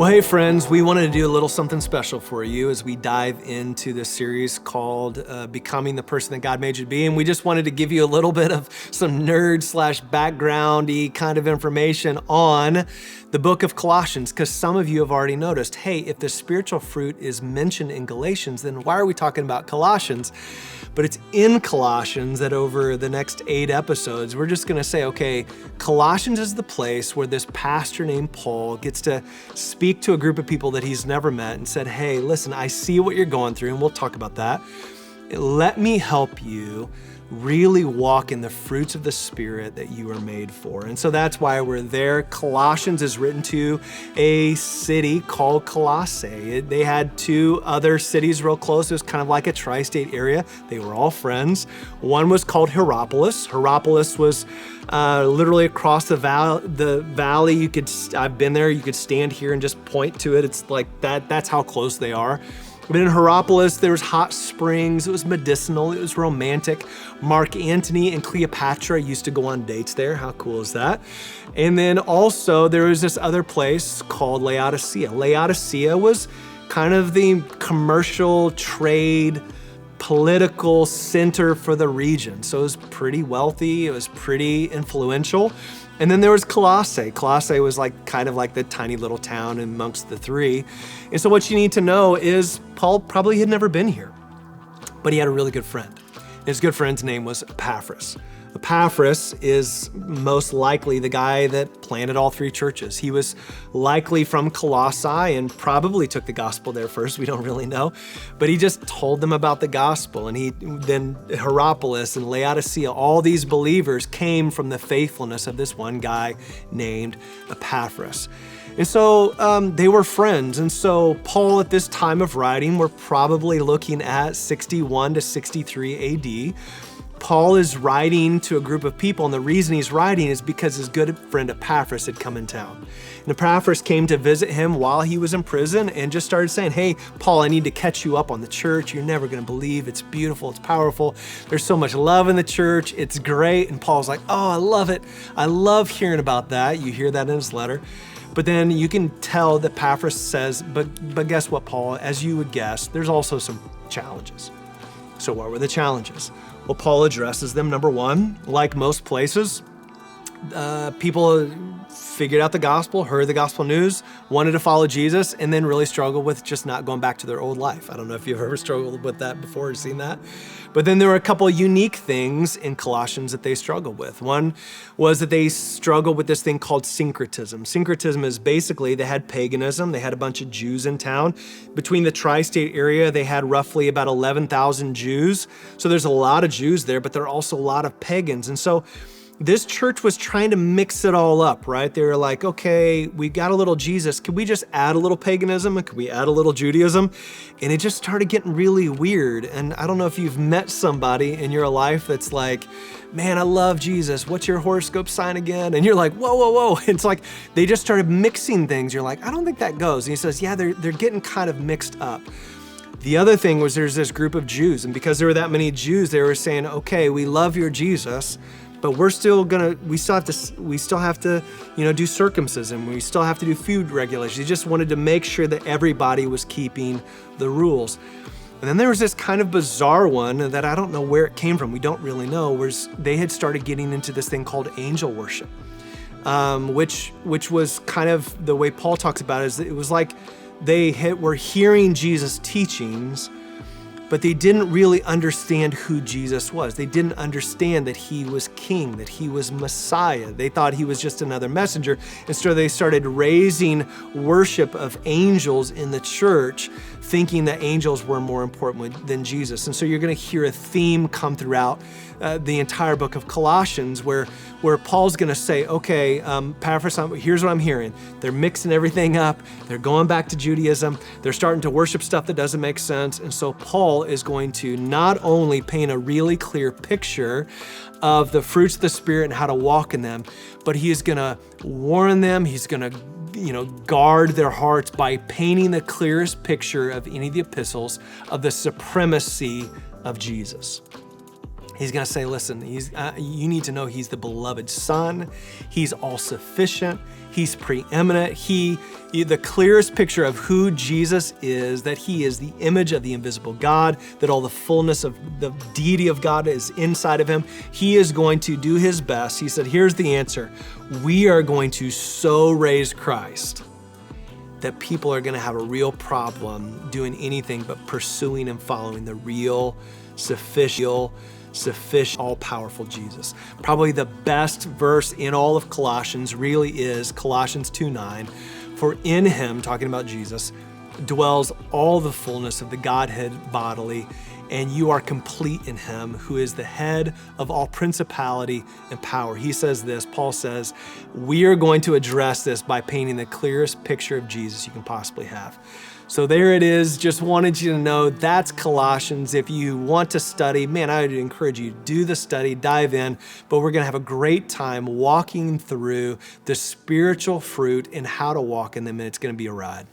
Well, hey friends, we wanted to do a little something special for you as we dive into this series called Becoming the Person That God Made You to Be. And we just wanted to give you a little bit of some nerd/background-y kind of information on the book of Colossians, because some of you have already noticed, hey, if the spiritual fruit is mentioned in Galatians, then why are we talking about Colossians? But it's in Colossians that over the next 8 episodes, we're just gonna say, okay, Colossians is the place where this pastor named Paul gets to speak to a group of people that he's never met and said, hey, listen, I see what you're going through, and we'll talk about that. Let me help you really walk in the fruits of the Spirit that you are made for. And so that's why we're there. Colossians is written to a city called Colossae. They had 2 other cities real close. It was kind of like a tri-state area. They were all friends. One was called Hierapolis. Hierapolis was literally across the valley. I've been there. You could stand here and just point to it. It's like that. That's how close they are. But in Hierapolis, there was hot springs, it was medicinal, it was romantic. Mark Antony and Cleopatra used to go on dates there. How cool is that? And then also there was this other place called Laodicea. Laodicea was kind of the commercial trade, political center for the region. So it was pretty wealthy, it was pretty influential. And then there was Colossae. Colossae was kind of like the tiny little town amongst the 3. And so what you need to know is Paul probably had never been here, but he had a really good friend. His good friend's name was Epaphras. Epaphras is most likely the guy that planted all 3 churches. He was likely from Colossae and probably took the gospel there first. We don't really know, but he just told them about the gospel. And then Hierapolis and Laodicea, all these believers came from the faithfulness of this one guy named Epaphras. And so they were friends. And so Paul at this time of writing, we're probably looking at 61 to 63 AD. Paul is writing to a group of people, and the reason he's writing is because his good friend Epaphras had come in town. And Epaphras came to visit him while he was in prison and just started saying, hey, Paul, I need to catch you up on the church. You're never gonna believe. It's beautiful, it's powerful. There's so much love in the church, it's great. And Paul's like, oh, I love it. I love hearing about that. You hear that in his letter. But then you can tell that Epaphras says, but guess what, Paul? As you would guess, there's also some challenges. So what were the challenges? Well, Paul addresses them. Number 1, like most places, people figured out the gospel, heard the gospel news, wanted to follow Jesus, and then really struggled with just not going back to their old life. I don't know if you've ever struggled with that before or seen that. But then there were a couple of unique things in Colossians that they struggled with. One was that they struggled with this thing called syncretism. Syncretism is basically they had paganism. They had a bunch of Jews in town. Between the tri-state area, they had roughly about 11,000 Jews. So there's a lot of Jews there, but there are also a lot of pagans. And so this church was trying to mix it all up, right? They were like, okay, we got a little Jesus. Could we just add a little paganism? Could we add a little Judaism? And it just started getting really weird. And I don't know if you've met somebody in your life that's like, man, I love Jesus. What's your horoscope sign again? And you're like, whoa, whoa, whoa. It's like they just started mixing things. You're like, I don't think that goes. And he says, yeah, they're getting kind of mixed up. The other thing was there's this group of Jews. And because there were that many Jews, they were saying, okay, we love your Jesus, but we still have to, do circumcision. We still have to do food regulations. He just wanted to make sure that everybody was keeping the rules. And then there was this kind of bizarre one that I don't know where it came from. We don't really know, where they had started getting into this thing called angel worship, which was kind of the way Paul talks about it. Is it was like they were hearing Jesus' teachings, but they didn't really understand who Jesus was. They didn't understand that he was king, that he was Messiah. They thought he was just another messenger. And so they started raising worship of angels in the church, thinking that angels were more important than Jesus. And so you're gonna hear a theme come throughout the entire book of Colossians where Paul's gonna say, okay, Epaphras, here's what I'm hearing. They're mixing everything up. They're going back to Judaism. They're starting to worship stuff that doesn't make sense. And so Paul is going to not only paint a really clear picture of the fruits of the Spirit and how to walk in them, but he is gonna warn them. He's gonna guard their hearts by painting the clearest picture of any of the epistles of the supremacy of Jesus. He's gonna say, listen, you need to know he's the beloved son. He's all sufficient. He's preeminent. The clearest picture of who Jesus is, that he is the image of the invisible God, that all the fullness of the deity of God is inside of him. He is going to do his best. He said, here's the answer. We are going to so raise Christ that people are gonna have a real problem doing anything but pursuing and following the real, sufficient, all-powerful Jesus. Probably the best verse in all of Colossians really is Colossians 2:9. For in him, talking about Jesus, dwells all the fullness of the Godhead bodily, and you are complete in him, who is the head of all principality and power. He says this, Paul says, we are going to address this by painting the clearest picture of Jesus you can possibly have. So there it is. Just wanted you to know that's Colossians. If you want to study, man, I would encourage you to do the study, dive in, but we're going to have a great time walking through the spiritual fruit and how to walk in them, and it's going to be a ride.